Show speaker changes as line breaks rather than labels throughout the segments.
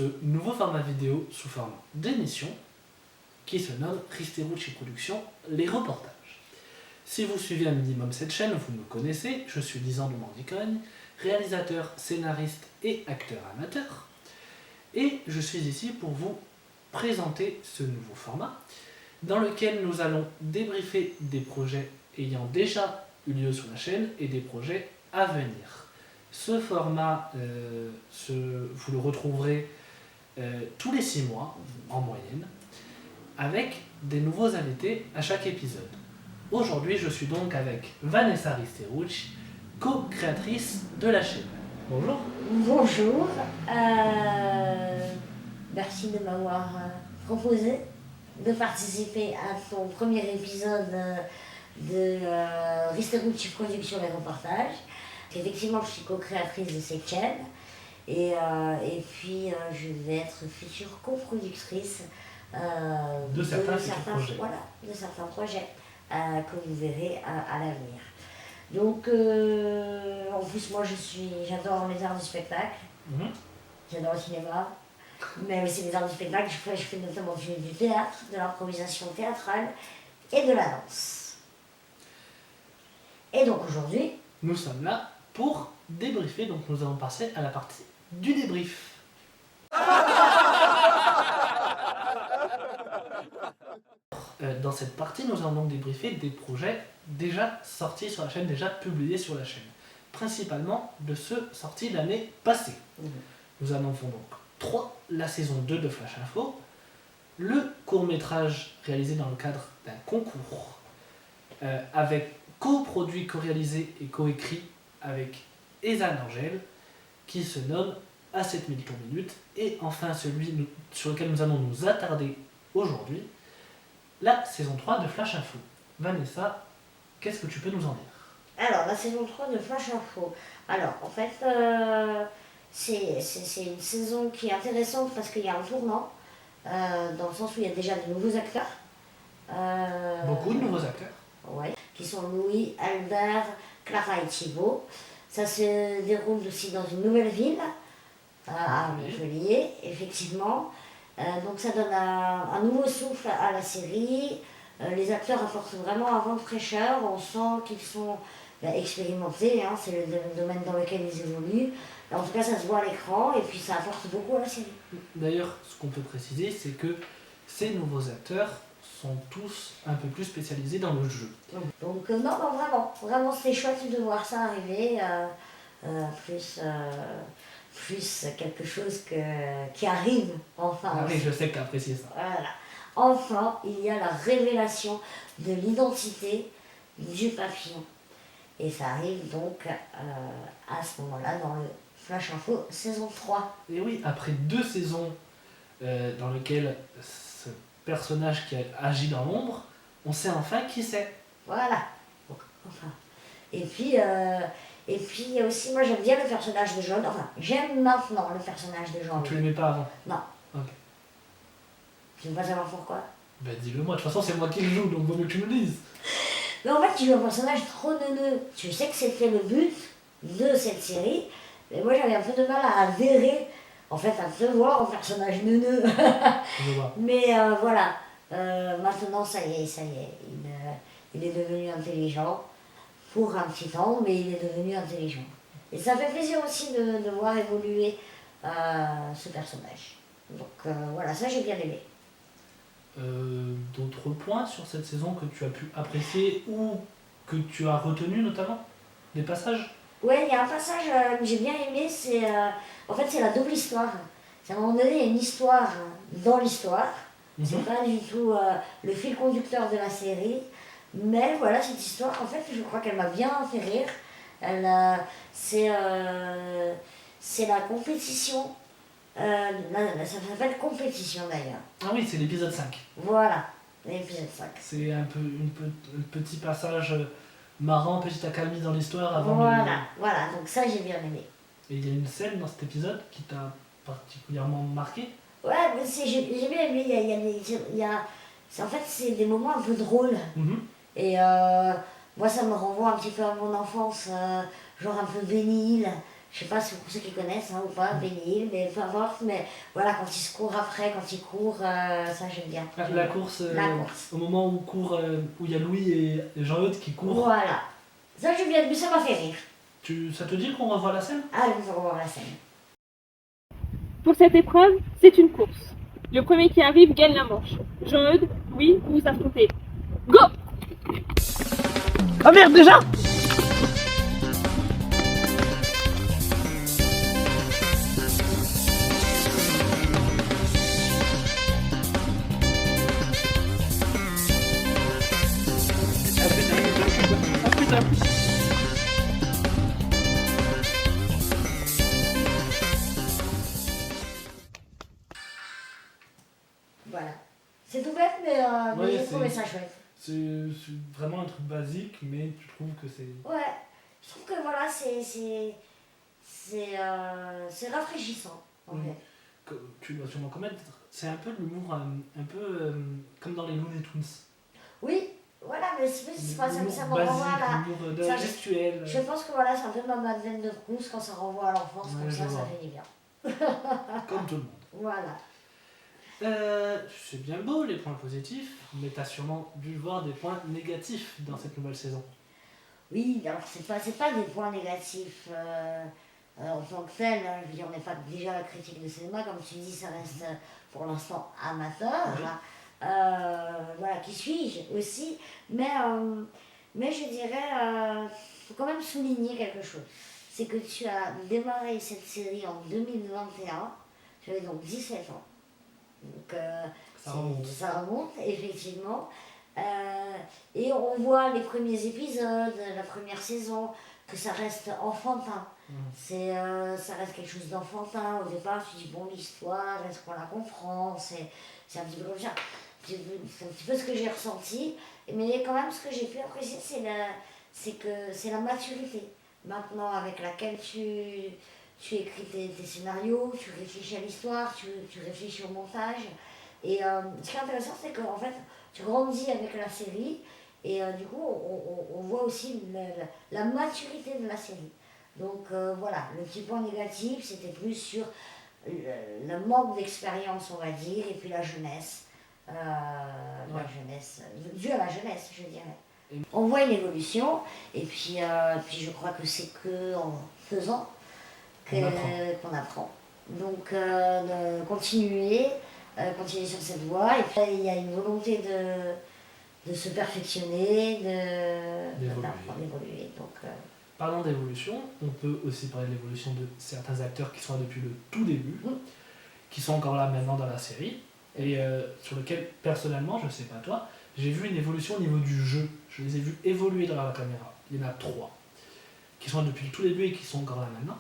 ce nouveau format vidéo sous forme d'émission qui se nomme Risterucci Productions, les reportages. Si vous suivez un minimum cette chaîne, vous me connaissez, je suis Lisandro Mandicogne, réalisateur, scénariste et acteur amateur. Et je suis ici pour vous présenter ce nouveau format dans lequel nous allons débriefer des projets ayant déjà eu lieu sur la chaîne et des projets à venir. Ce format, vous le retrouverez tous les 6 mois en moyenne, avec des nouveaux invités à chaque épisode. Aujourd'hui, je suis donc avec Vanessa Risterucci, co-créatrice de la chaîne. Bonjour.
Bonjour, merci de m'avoir proposé de participer à ton premier épisode de Risterucci Productions, les reportages. Effectivement, je suis co-créatrice de cette chaîne et puis je vais être future coproductrice
de certains projets.
Voilà, de certains projets que vous verrez à l'avenir. Donc, en plus, moi, j'adore les arts du spectacle, j'adore le cinéma, mais aussi les arts du spectacle. Je fais notamment du théâtre, de l'improvisation théâtrale et de la danse. Et donc aujourd'hui,
nous sommes là pour débriefer, donc nous allons passer à la partie du débrief. Dans cette partie, nous allons donc débriefer des projets déjà sortis sur la chaîne, déjà publiés sur la chaîne. Principalement de ceux sortis l'année passée. Nous en avons donc 3, la saison 2 de Flash Info, le court-métrage réalisé dans le cadre d'un concours, avec coproduit, co-réalisé et co-écrit avec Ezan Angel, qui se nomme À 7000 tours minutes, et enfin celui sur lequel nous allons nous attarder aujourd'hui, la saison 3 de Flash Info. Vanessa, qu'est-ce que tu peux nous en dire?
Alors, la saison 3 de Flash Info. Alors, en fait, c'est une saison qui est intéressante parce qu'il y a un tournant, dans le sens où il y a déjà de nouveaux acteurs.
Beaucoup de nouveaux acteurs.
Ouais, qui sont Louis, Albert, Clara et Thibaut. Ça se déroule aussi dans une nouvelle ville, à Montpellier, effectivement. Donc ça donne un nouveau souffle à la série. Les acteurs apportent vraiment un vent de fraîcheur. On sent qu'ils sont expérimentés, hein, c'est le domaine dans lequel ils évoluent. En tout cas, ça se voit à l'écran et puis ça apporte beaucoup à la série.
D'ailleurs, ce qu'on peut préciser, c'est que ces nouveaux acteurs sont tous un peu plus spécialisés dans le jeu.
Donc non, vraiment c'était chouette de voir ça arriver. Plus quelque chose qui arrive enfin.
Ah oui, je sais que tu as apprécié ça.
Voilà. Enfin, il y a la révélation de l'identité du papillon. Et ça arrive donc à ce moment-là dans le Flash Info saison 3.
Et oui, après 2 saisons dans lesquelles ce personnage qui agit dans l'ombre, on sait enfin qui c'est.
Voilà. Enfin. Et puis aussi, moi j'aime bien le personnage de John. Enfin, j'aime maintenant le personnage de John.
Tu l'aimais pas avant?
Non.
Ok.
Tu veux pas savoir pourquoi?
Ben dis-le moi, de toute façon c'est moi qui le joue, donc vaut mieux que tu me le dises.
Mais en fait, tu joues un personnage trop neuneux. Tu sais que c'était le but de cette série, mais moi j'avais un peu de mal à adhérer, en fait, à te voir en personnage neuneux.
Je vois.
Mais voilà, maintenant ça y est, il est devenu intelligent. Pour un petit temps, mais il est devenu intelligent. Et ça fait plaisir aussi de voir évoluer ce personnage. Donc voilà, ça j'ai bien aimé.
D'autres points sur cette saison que tu as pu apprécier ou que tu as retenu notamment? Des passages?
Ouais, il y a un passage que j'ai bien aimé, en fait c'est la double histoire. C'est à un moment donné, il y a une histoire dans l'histoire. C'est pas du tout le fil conducteur de la série. Mais voilà, cette histoire, en fait, je crois qu'elle m'a bien fait rire. C'est la compétition. Ça s'appelle Compétition d'ailleurs.
Ah oui, c'est l'épisode 5.
Voilà, l'épisode 5.
C'est un peu un petit passage marrant, petite accalmie dans l'histoire avant
Voilà, donc ça j'ai bien aimé.
Et il y a une scène dans cet épisode qui t'a particulièrement marqué?
Ouais, mais j'ai bien aimé. En fait, c'est des moments un peu drôles. Et moi, ça me renvoie un petit peu à mon enfance, genre un peu bénile. Je sais pas si pour ceux qui connaissent ou pas, Benny Hill, mais peu importe. Mais voilà, quand il se court après, quand il court, ça j'aime bien.
La course,
La course.
au moment où où il y a Louis et Jean-Eudes qui courent.
Voilà. Ça j'aime bien, mais ça m'a fait rire.
Ça te dit qu'on revoit la scène?
Allez, on va revoir la scène.
Pour cette épreuve, c'est une course. Le premier qui arrive gagne la manche. Jean-Eudes, Louis, vous vous affrontez. Go!
Ah merde, déjà!
Voilà. C'est tout bête, mais
Ouais,
j'ai trouvé ça chouette.
C'est vraiment un truc basique, mais tu trouves que c'est...
Ouais. Je trouve que voilà, c'est rafraîchissant, en
Oui.
fait.
Tu dois sûrement connaître. C'est un peu l'humour, un peu comme dans les Looney Tunes.
Oui, voilà, mais c'est pas ça,
L'humour
ça me renvoie à la...
l'humour de
ça,
gestuel.
Je pense que voilà, c'est un peu ma Madeleine de Proust quand ça renvoie à l'enfance,
Ouais,
comme
je
ça
vois.
fait du bien.
Comme tout le monde.
Voilà.
C'est bien beau les points positifs, mais t'as sûrement dû voir des points négatifs dans cette nouvelle saison.
Oui, alors c'est pas des points négatifs en tant que tel. Hein. Je veux dire, on n'est pas déjà la critique de cinéma, comme tu dis, ça reste pour l'instant amateur.
Oui.
Voilà, qui suis-je aussi. Mais je dirais, faut quand même souligner quelque chose. C'est que tu as démarré cette série en 2021, tu avais donc 17 ans. Donc, ça remonte, effectivement. Et on voit les premiers épisodes, la première saison, que ça reste enfantin. Ça reste quelque chose d'enfantin. Au départ, tu dis, bon, l'histoire, est-ce qu'on la comprend? C'est un petit peu comme ça. C'est un petit peu ce que j'ai ressenti. Mais quand même, ce que j'ai pu apprécier, c'est que c'est la maturité. Maintenant, avec laquelle tu écris tes scénarios, tu réfléchis à l'histoire, tu réfléchis au montage. Et ce qui est intéressant, c'est qu'en fait, tu grandis avec la série et du coup, on voit aussi la maturité de la série. Donc voilà, le petit point négatif, c'était plus sur le manque d'expérience, on va dire, et puis la jeunesse. La jeunesse, dû à la jeunesse, je dirais. On voit une évolution, et puis je crois que c'est qu'en faisant qu'on apprend. Donc, de continuer sur cette voie. Et puis, il y a une volonté de se perfectionner, d'évoluer. Donc,
parlant d'évolution, on peut aussi parler de l'évolution de certains acteurs qui sont là depuis le tout début, qui sont encore là maintenant dans la série, et sur lequel, personnellement, je sais pas toi, j'ai vu une évolution au niveau du jeu. Je les ai vus évoluer dans la caméra. Il y en a 3 qui sont là depuis le tout début et qui sont encore là maintenant.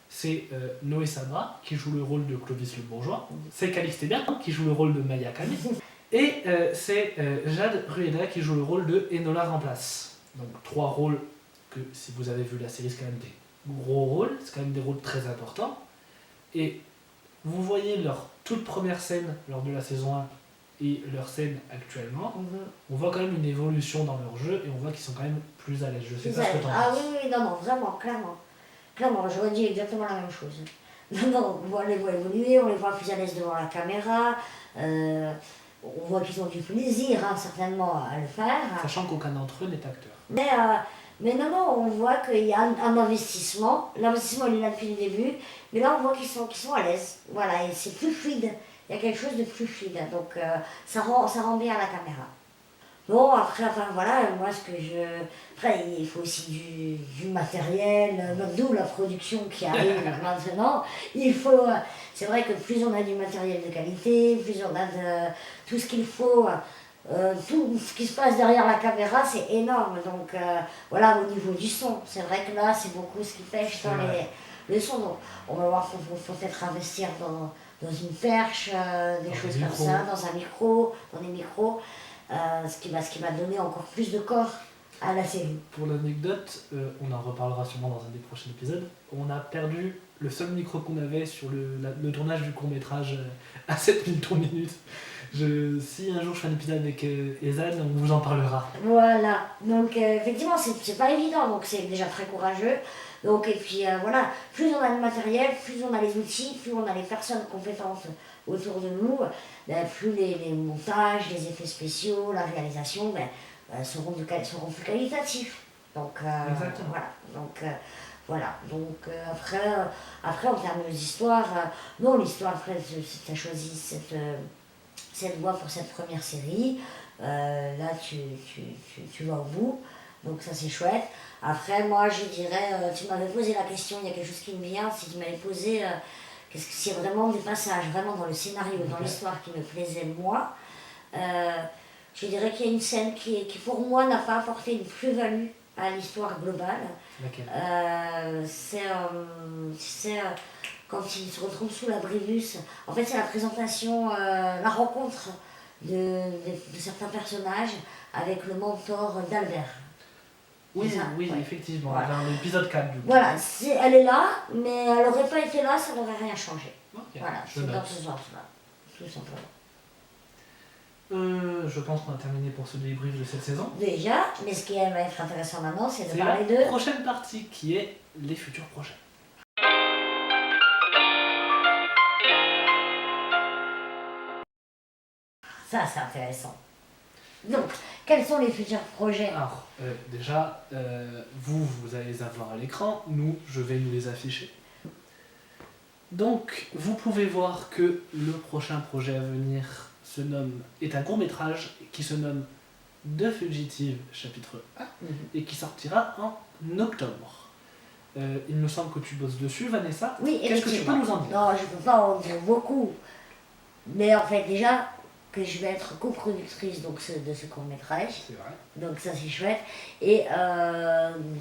C'est Noé Sabra qui joue le rôle de Clovis le Bourgeois, c'est Calixte Hébert qui joue le rôle de Maya Kami, et c'est Jade Rueda qui joue le rôle de Enola Remplace. Donc 3 rôles que, si vous avez vu la série, c'est quand même des gros rôles, c'est quand même des rôles très importants. Et vous voyez leur toute première scène lors de la saison 1 et leur scène actuellement, on voit quand même une évolution dans leur jeu et on voit qu'ils sont quand même plus à l'aise. Je sais pas ce que t'en penses.
Ah oui, non, vraiment, clairement. Clairement, j'aurais dit exactement la même chose. Non, on les voit évoluer, on les voit plus à l'aise devant la caméra, on voit qu'ils ont du plaisir, certainement, à le faire.
Sachant qu'aucun d'entre eux n'est acteur.
Mais non, on voit qu'il y a un investissement. L'investissement, il est là depuis le début, mais là, on voit qu'ils sont à l'aise. Voilà, et c'est plus fluide. Il y a quelque chose de plus fluide, donc ça rend bien à la caméra. Bon, après, voilà, moi, Après, il faut aussi du matériel, d'où la production qui arrive maintenant. C'est vrai que plus on a du matériel de qualité, plus on a de tout ce qu'il faut, tout ce qui se passe derrière la caméra, c'est énorme. Donc, voilà, au niveau du son, c'est vrai que là, c'est beaucoup ce qui pêche dans les sons. Donc, on va voir qu'il faut peut-être investir dans une perche, des choses comme ça, dans un micro, dans des micros. Ce qui va donner encore plus de corps à la série.
Pour l'anecdote, on en reparlera sûrement dans un des prochains épisodes, on a perdu le seul micro qu'on avait sur le tournage du court-métrage à 7 minutes. Si un jour je fais un épisode avec Ezan, on vous en parlera.
Voilà, donc effectivement, c'est pas évident, donc c'est déjà très courageux. Donc, et puis voilà, plus on a de matériel, plus on a les outils, plus on a les personnes compétentes autour de nous, plus les montages, les effets spéciaux, la réalisation seront plus qualitatifs. Donc
Exactement.
voilà, donc après en termes d'histoire, non, l'histoire, après, tu as choisi cette voie pour cette première série. Là, tu vas au bout, donc ça c'est chouette. Après, moi je dirais, tu m'avais posé la question, il y a quelque chose qui me vient, si tu m'avais posé, qu'est-ce que c'est vraiment des passages, vraiment dans le scénario, dans l'histoire qui me plaisait moi. Je dirais qu'il y a une scène qui pour moi n'a pas apporté une plus-value à l'histoire globale.
Laquelle?
C'est quand ils se retrouvent sous l'abribus. En fait, c'est la présentation, la rencontre de certains personnages avec le mentor d'Albert.
Oui,
Ça,
oui,
ouais.
effectivement,
Voilà.
vers l'épisode 4 du coup.
Voilà, elle est là, mais elle n'aurait pas été là, ça n'aurait rien changé.
Ok,
Voilà,
je
c'est dans
note.
ce sens-là, tout simplement.
Je pense qu'on a terminé pour ce débrief de cette saison.
Déjà, mais ce qui va être intéressant maintenant, c'est de
C'est
parler
la
de...
prochaine partie qui est les futurs projets.
Ça, c'est intéressant. Donc, quels sont les futurs projets?
Alors, déjà, vous allez les avoir à l'écran, nous, je vais nous les afficher. Donc, vous pouvez voir que le prochain projet à venir est un court-métrage qui se nomme The Fugitive, chapitre 1, et qui sortira en octobre. Il me semble que tu bosses dessus, Vanessa.
Oui,
Qu'est-ce que tu peux
effectivement.
nous en dire?
Non, je ne peux pas en dire beaucoup. Mais en fait, déjà, que je vais être coproductrice de ce court-métrage.
C'est vrai.
Donc ça, c'est chouette. Et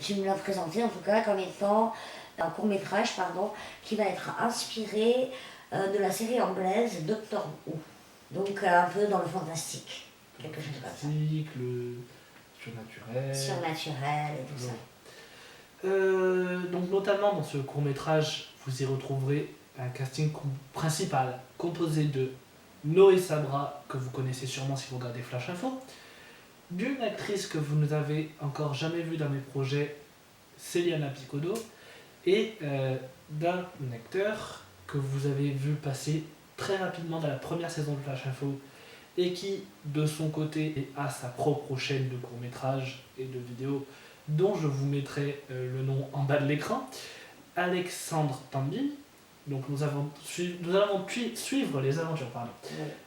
tu me l'as présenté, en tout cas, comme étant un court-métrage, qui va être inspiré de la série anglaise Doctor Who. Donc un peu dans le fantastique. Quelque chose comme ça.
Fantastique, le surnaturel.
Surnaturel et tout ça.
Donc notamment dans ce court-métrage, vous y retrouverez un casting principal composé de Noé Sabra, que vous connaissez sûrement si vous regardez Flash Info, d'une actrice que vous n'avez encore jamais vue dans mes projets, Céliana Piccodo, et d'un acteur que vous avez vu passer très rapidement dans la première saison de Flash Info et qui, de son côté, a sa propre chaîne de courts-métrages et de vidéos dont je vous mettrai le nom en bas de l'écran, Alexandre Tambin. Donc nous allons suivre les aventures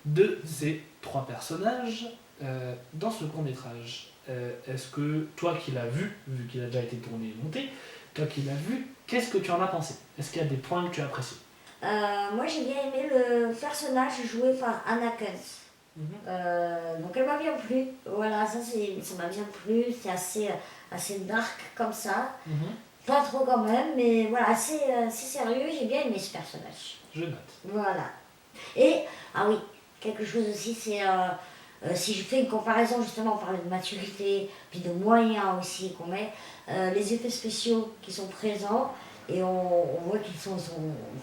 de ces trois personnages dans ce court-métrage. Est-ce que toi qui l'as vu qu'il a déjà été tourné et monté, toi qui l'as vu, qu'est-ce que tu en as pensé? Est-ce qu'il y a des points que tu apprécies?
Moi j'ai bien aimé le personnage joué par Anna Kunz. Donc elle m'a bien plu. Voilà, ça m'a bien plu. C'est assez dark comme ça. Pas trop quand même, mais voilà, assez sérieux. J'ai bien aimé ce personnage.
Je note.
Voilà. Et, ah oui, quelque chose aussi, c'est si je fais une comparaison, justement, on parlait de maturité, puis de moyens aussi qu'on met, les effets spéciaux qui sont présents, et on voit qu'ils sont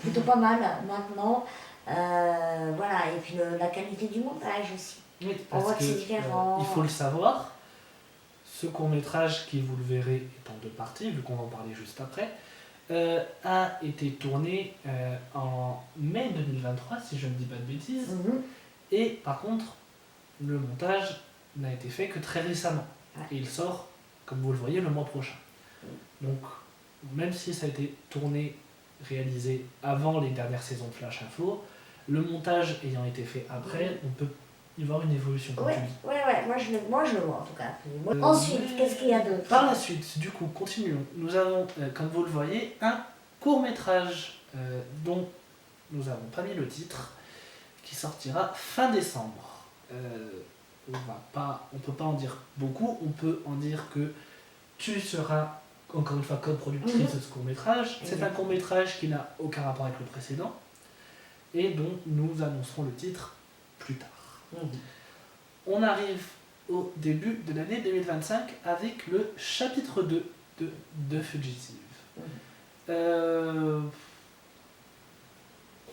plutôt pas mal maintenant. Voilà, et puis la qualité du montage aussi.
Oui,
On voit
parce
que c'est différent.
il faut le savoir, ce court-métrage qui, vous le verrez, est en deux parties, vu qu'on va en parler juste après, a été tourné en mai 2023, si je ne dis pas de bêtises. Et par contre, le montage n'a été fait que très récemment. Et il sort, comme vous le voyez, le mois prochain. Donc, même si ça a été tourné, réalisé avant les dernières saisons de Flash Info, le montage ayant été fait après, on peut y voir une évolution, comme tu dis.
Ouais, moi je le vois en tout cas. Ensuite, qu'est-ce qu'il y a d'autre?
Par la suite, du coup, continuons. Nous avons, comme vous le voyez, un court-métrage dont nous n'avons pas mis le titre, qui sortira fin décembre. On ne peut pas en dire beaucoup, on peut en dire que tu seras, encore une fois, co-productrice de ce court-métrage. C'est un court-métrage qui n'a aucun rapport avec le précédent, et dont nous annoncerons le titre plus tard. On arrive au début de l'année 2025 avec le chapitre 2 de The Fugitive.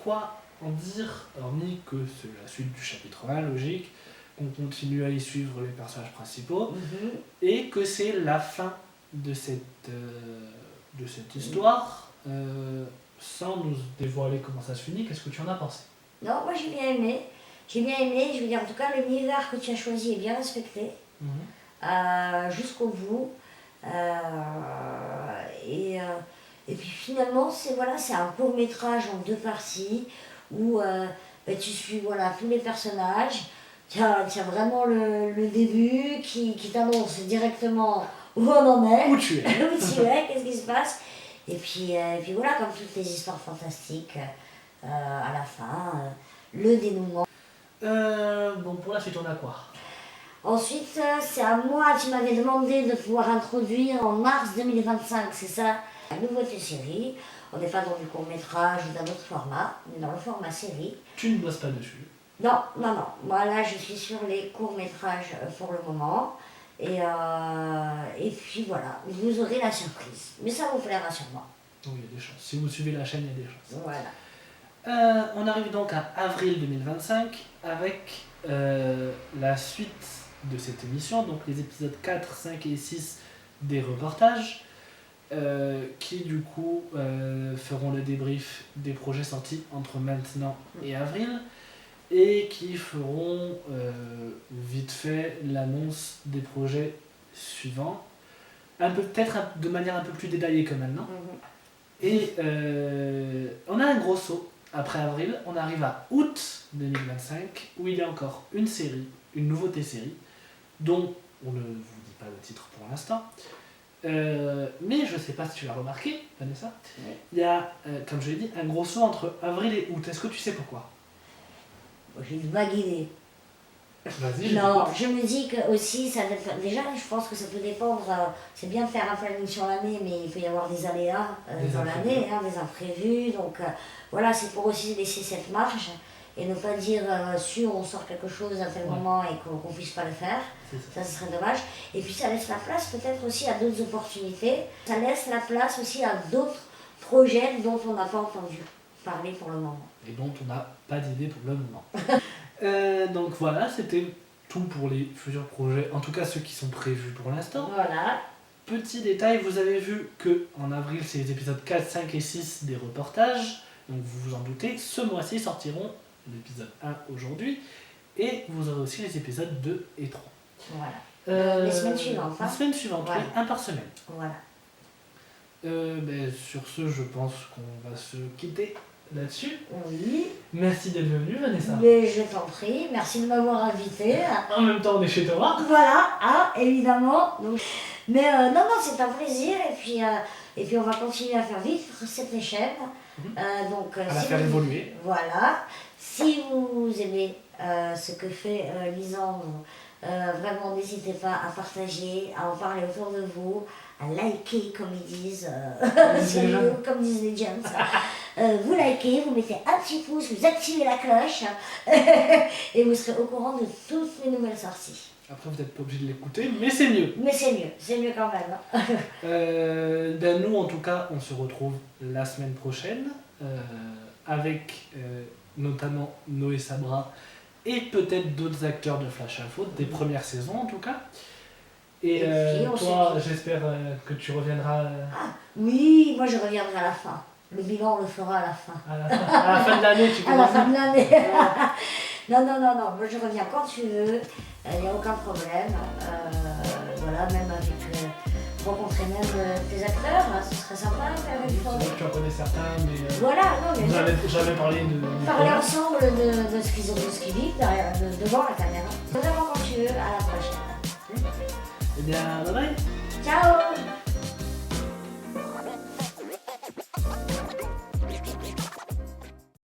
Quoi en dire, hormis que c'est la suite du chapitre 1, logique, qu'on continue à y suivre les personnages principaux, et que c'est la fin de cette histoire, sans nous dévoiler comment ça se finit. Qu'est-ce que tu en as pensé?
Non, moi j'ai bien aimé. J'ai bien aimé, je veux dire, en tout cas, l'univers que tu as choisi est bien respecté, jusqu'au bout. Et puis finalement, c'est un court-métrage en 2 parties, où tu suis tous les personnages. Tu as vraiment le début qui t'annonce directement où on en est.
Où tu es.
Où tu es, qu'est-ce qui se passe. Et puis voilà, comme toutes les histoires fantastiques, à la fin, le dénouement.
Bon, pour la suite, on a quoi?
Ensuite, c'est à moi, tu m'avais demandé de pouvoir introduire en mars 2025, c'est ça, la nouveauté série. On n'est pas dans du court-métrage ou d'un autre format, on est dans le format série.
Tu ne bosses pas dessus?
Non. Moi là, je suis sur les courts-métrages pour le moment. Et puis voilà, vous aurez la surprise. Mais ça vous plaira sûrement.
Oui, il y a des chances. Si vous suivez la chaîne, il y a des chances.
Voilà.
On arrive donc à avril 2025 avec la suite de cette émission, donc les épisodes 4, 5 et 6 des reportages, qui du coup feront le débrief des projets sortis entre maintenant et avril, et qui feront vite fait l'annonce des projets suivants, peut-être de manière un peu plus détaillée que maintenant. Et on a un gros saut. Après avril, on arrive à août 2025, où il y a encore une série, une nouveauté série, dont on ne vous dit pas le titre pour l'instant. Mais je ne sais pas si tu l'as remarqué, Vanessa.
Oui.
Il y a, comme je l'ai dit, un gros saut entre avril et août. Est-ce que tu sais pourquoi?
J'ai une vague idée.
Vas-y.
Non, je me dis que aussi, déjà, je pense que ça peut dépendre. C'est bien de faire un planning sur l'année, mais il peut y avoir des aléas dans l'année, des imprévus. Donc voilà, c'est pour aussi laisser cette marge et ne pas dire sûr on sort quelque chose à tel moment et qu'on ne puisse pas le faire. Ça, ce serait dommage. Et puis ça laisse la place peut-être aussi à d'autres opportunités. Ça laisse la place aussi à d'autres projets dont on n'a pas entendu parler pour le moment.
Et dont on n'a pas d'idée pour le moment. Donc voilà, c'était tout pour les futurs projets, en tout cas ceux qui sont prévus pour l'instant.
Voilà.
Petit détail, vous avez vu que en avril, c'est les épisodes 4, 5 et 6 des reportages. Donc vous vous en doutez, ce mois-ci sortiront l'épisode 1 aujourd'hui. Et vous aurez aussi les épisodes 2 et 3.
Voilà. Les semaines suivantes.
Les semaines suivantes,
voilà.
Oui, un par semaine.
Voilà.
Sur ce, je pense qu'on va se quitter là-dessus.
Oui.
Merci d'être venue, Vanessa.
Mais je t'en prie, merci de m'avoir invité.
En même temps, on est chez toi.
Voilà, évidemment. Donc, mais non, c'est un plaisir. Et puis on va continuer à faire vivre cette chaîne. Donc,
à la faire évoluer.
Voilà. Si vous aimez ce que fait Lisandre, vraiment n'hésitez pas à partager, à en parler autour de vous, à liker comme ils disent, comme disent les jeunes. Vous likez, vous mettez un petit pouce, vous activez la cloche et vous serez au courant de toutes les nouvelles sorties.
Après, vous n'êtes pas obligé de l'écouter, mais c'est mieux.
Mais c'est mieux quand même.
Nous, en tout cas, on se retrouve la semaine prochaine avec notamment Noé Sabra et peut-être d'autres acteurs de Flash Info, des premières saisons en tout cas. Et toi, j'espère que tu reviendras.
Oui, moi je reviendrai à la fin. Le bilan, on le fera à la fin.
À la fin de l'année, tu peux.
À la fin de l'année. Non, moi je reviens quand tu veux, il n'y a aucun problème. Voilà, même avec rencontrer même tes acteurs, ce serait sympa faire une fois.
C'est vrai que tu en connais certains, mais.
Voilà, non, mais.
J'avais parlé de.
Parler ensemble de ce qu'ils vivent devant la caméra. Vraiment quand tu veux, à la prochaine.
Eh bien, bye bye.
Ciao.